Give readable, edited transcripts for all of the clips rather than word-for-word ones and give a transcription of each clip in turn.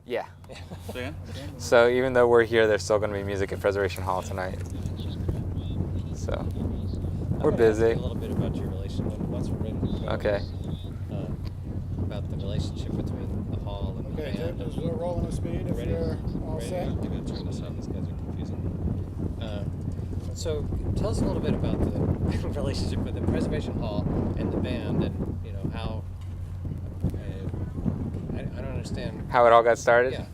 Yeah. Dan? So even though we're here, there's still going to be music at Preservation Hall tonight. So we're busy. A little bit about your relationship. What's written? Okay. About the relationship between the hall and the Okay, band. Jake, we're rolling the speed if you're all set. I'm going to turn this on. These guys are confusing. So tell us a little bit about the relationship with the Preservation Hall and the band, and how. I don't understand How it all got started? Yeah.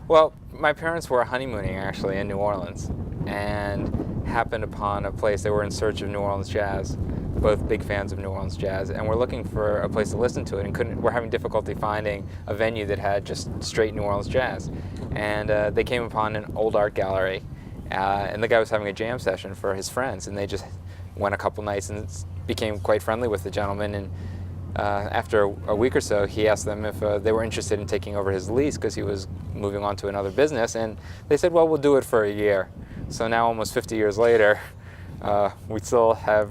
Well, my parents were honeymooning actually in New Orleans and happened upon a place. They were in search of New Orleans jazz, both big fans of New Orleans jazz, and we're looking for a place to listen to it and we're having difficulty finding a venue that had just straight New Orleans jazz. And they came upon an old art gallery, and the guy was having a jam session for his friends, and they just went a couple nights and became quite friendly with the gentleman. And after a week or so, he asked them if they were interested in taking over his lease because he was moving on to another business, and they said, well, we'll do it for a year. So now, almost 50 years later, we still have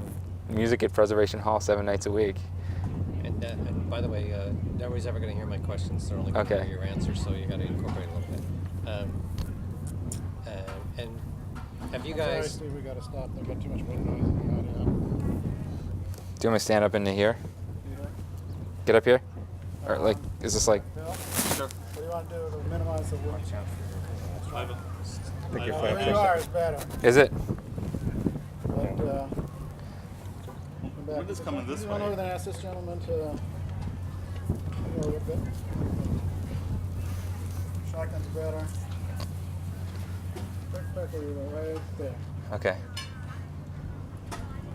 music at Preservation Hall 7 nights a week. And by the way, nobody's ever going to hear my questions. They're only going to hear your answers, so you got to incorporate a little bit. And have you guys? Sorry, Steve, we got to stop. They've got too much wind noise in the audio. Do you want me to stand up into here? Yeah. Get up here? Or like, is this like? Bill, Sure. what do you want to do to minimize the wind? Pick your Where you are is better. Is it? But, Wind is coming this You want way. over there and ask this gentleman to go a little bit. Shotgun's better. Back where you were, right there. Okay.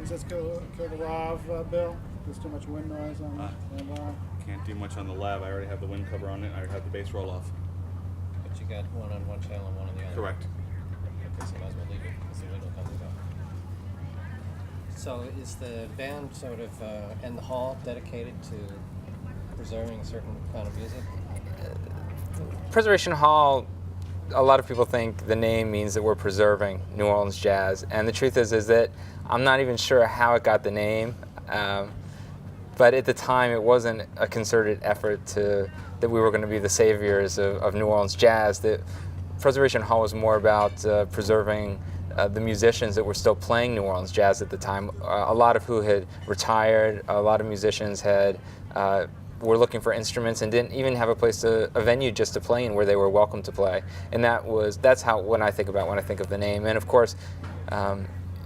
Does this kill the live, Bill? There's too much wind noise on the bar. Can't do much on the lab. I already have the wind cover on it. I already have the bass roll off. But you got one on one channel and one on the other. Correct. Okay, so might as well leave it because the wind will come and go. So is the band sort of and the hall dedicated to preserving a certain kind of music? Preservation Hall, a lot of people think the name means that we're preserving New Orleans jazz, and the truth is that I'm not even sure how it got the name, but at the time it wasn't a concerted effort that we were going to be the saviors of New Orleans jazz. That Preservation Hall was more about preserving the musicians that were still playing New Orleans jazz at the time, a lot of who had retired, a lot of musicians were looking for instruments and didn't even have a venue just to play in where they were welcome to play. And that's how when I think of the name. And of course,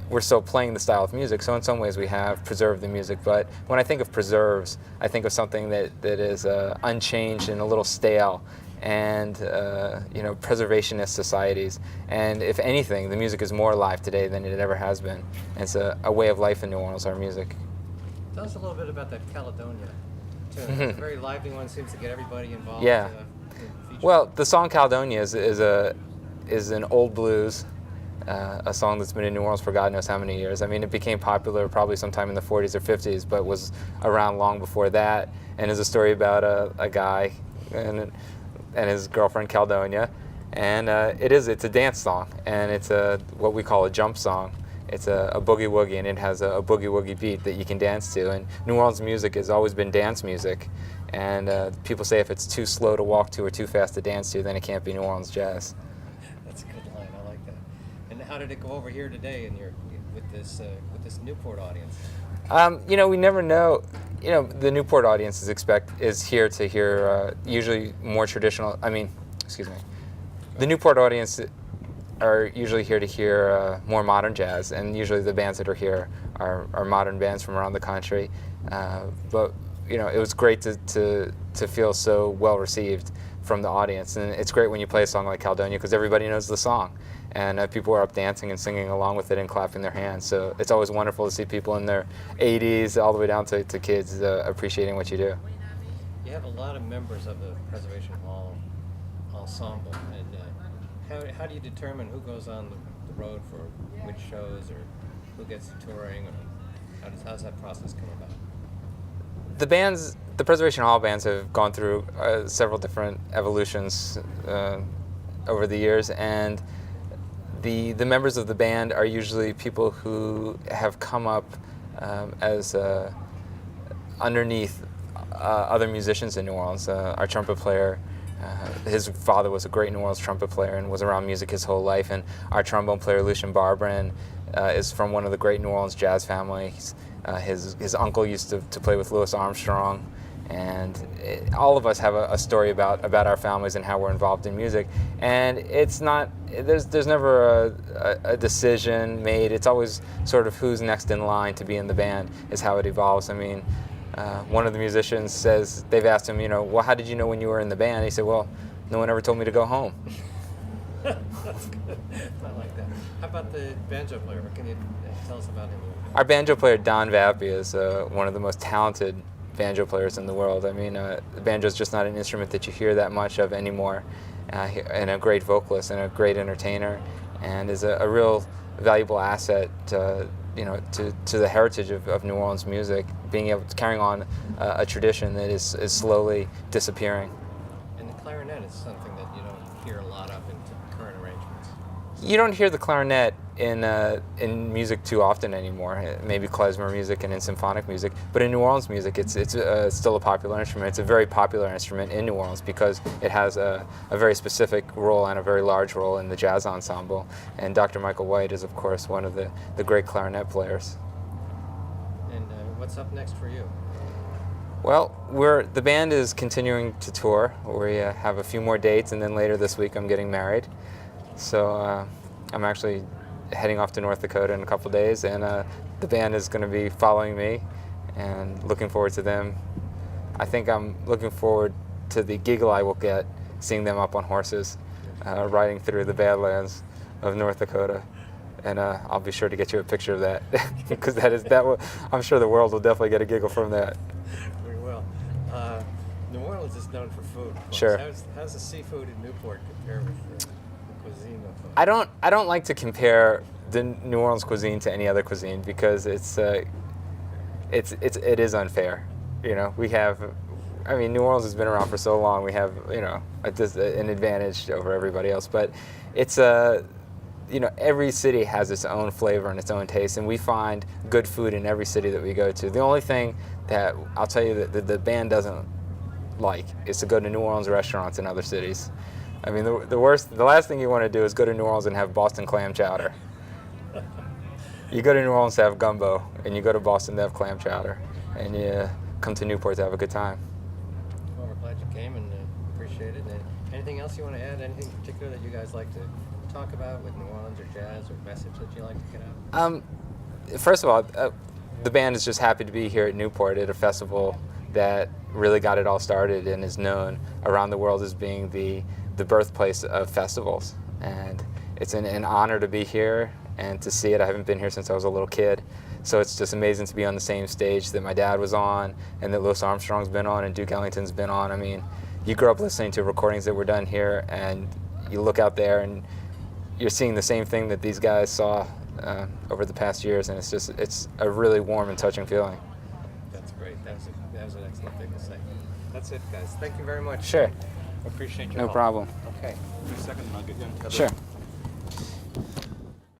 we're still playing the style of music, so in some ways we have preserved the music. But when I think of preserves, I think of something that is unchanged and a little stale, and preservationist societies. And if anything, the music is more alive today than it ever has been. And it's a way of life in New Orleans, our music. Tell us a little bit about that Caledonia too. It's a very lively one. Seems to get everybody involved. Yeah. Well, the song Caledonia is an old blues, a song that's been in New Orleans for God knows how many years. I mean, it became popular probably sometime in the 40s or 50s, but was around long before that, and is a story about a guy and his girlfriend Caledonia, and it's a dance song, and it's what we call a jump song. It's a boogie woogie, and it has a boogie woogie beat that you can dance to. And New Orleans music has always been dance music, and people say if it's too slow to walk to or too fast to dance to, then it can't be New Orleans jazz. That's a good line. I like that. And how did it go over here today with this Newport audience? We never know. The Newport audience is here to hear usually more traditional. The Newport audience are usually here to hear more modern jazz, and usually the bands that are here are modern bands from around the country. But it was great to feel so well received from the audience, and it's great when you play a song like Caledonia because everybody knows the song, and people are up dancing and singing along with it and clapping their hands. So it's always wonderful to see people in their 80s all the way down to kids appreciating what you do. You have a lot of members of the Preservation Hall ensemble, and how do you determine who goes on the road for which shows, or who gets to touring, or how does that process come about? The Preservation Hall bands have gone through several different evolutions over the years, and the members of the band are usually people who have come up as underneath other musicians in New Orleans. Our trumpet player His father was a great New Orleans trumpet player and was around music his whole life. And our trombone player, Lucien Barberin, is from one of the great New Orleans jazz families. His uncle used to play with Louis Armstrong. And all of us have a story about our families and how we're involved in music. And it's not, there's never a decision made. It's always sort of who's next in line to be in the band is how it evolves. I mean, one of the musicians says, they've asked him, well, how did you know when you were in the band? He said, well, no one ever told me to go home. That's good. I like that. How about the banjo player? What can you tell us about him? Our banjo player, Don Vappy, is one of the most talented banjo players in the world. I mean, the banjo is just not an instrument that you hear that much of anymore, and a great vocalist and a great entertainer, and is a real valuable asset to the heritage of New Orleans music, being able to carrying on a tradition that is slowly disappearing. And the clarinet is something that you don't hear a lot of in current arrangements. You don't hear the clarinet in music too often anymore. Maybe klezmer music and in symphonic music, but in New Orleans music, it's still a popular instrument. It's a very popular instrument in New Orleans because it has a very specific role and a very large role in the jazz ensemble. And Dr. Michael White is, of course, one of the great clarinet players. And what's up next for you? Well, the band is continuing to tour. We have a few more dates, and then later this week I'm getting married. So I'm actually heading off to North Dakota in a couple days, and the band is going to be following me and looking forward to them. I think I'm looking forward to the giggle I will get seeing them up on horses riding through the Badlands of North Dakota. And I'll be sure to get you a picture of that because I'm sure the world will definitely get a giggle from that. We will. New Orleans is known for food. Of course. Sure. How's the seafood in Newport compare with the cuisine of? I don't like to compare the New Orleans cuisine to any other cuisine because it is unfair. We have, I mean, New Orleans has been around for so long. We have an advantage over everybody else, but it's every city has its own flavor and its own taste, and we find good food in every city that we go to. The only thing that I'll tell you that the band doesn't like is to go to New Orleans restaurants in other cities. I mean, the last thing you want to do is go to New Orleans and have Boston clam chowder. You go to New Orleans to have gumbo, and you go to Boston to have clam chowder, and you come to Newport to have a good time. Well, we're glad you came and appreciate it. And anything else you want to add? Anything particular that you guys like to talk about with New Orleans or jazz or message that you like to get out? First of all, the band is just happy to be here at Newport at a festival that really got it all started and is known around the world as being the birthplace of festivals. And it's an honor to be here and to see it. I haven't been here since I was a little kid. So it's just amazing to be on the same stage that my dad was on and that Louis Armstrong's been on and Duke Ellington's been on. I mean, you grew up listening to recordings that were done here, and you look out there and you're seeing the same thing that these guys saw over the past years, and it's a really warm and touching feeling. That's great. That was an excellent thing to say. That's it, guys. Thank you very much. Sure. Appreciate your No help. problem. Okay. Give me a second and I'll get you in. Sure.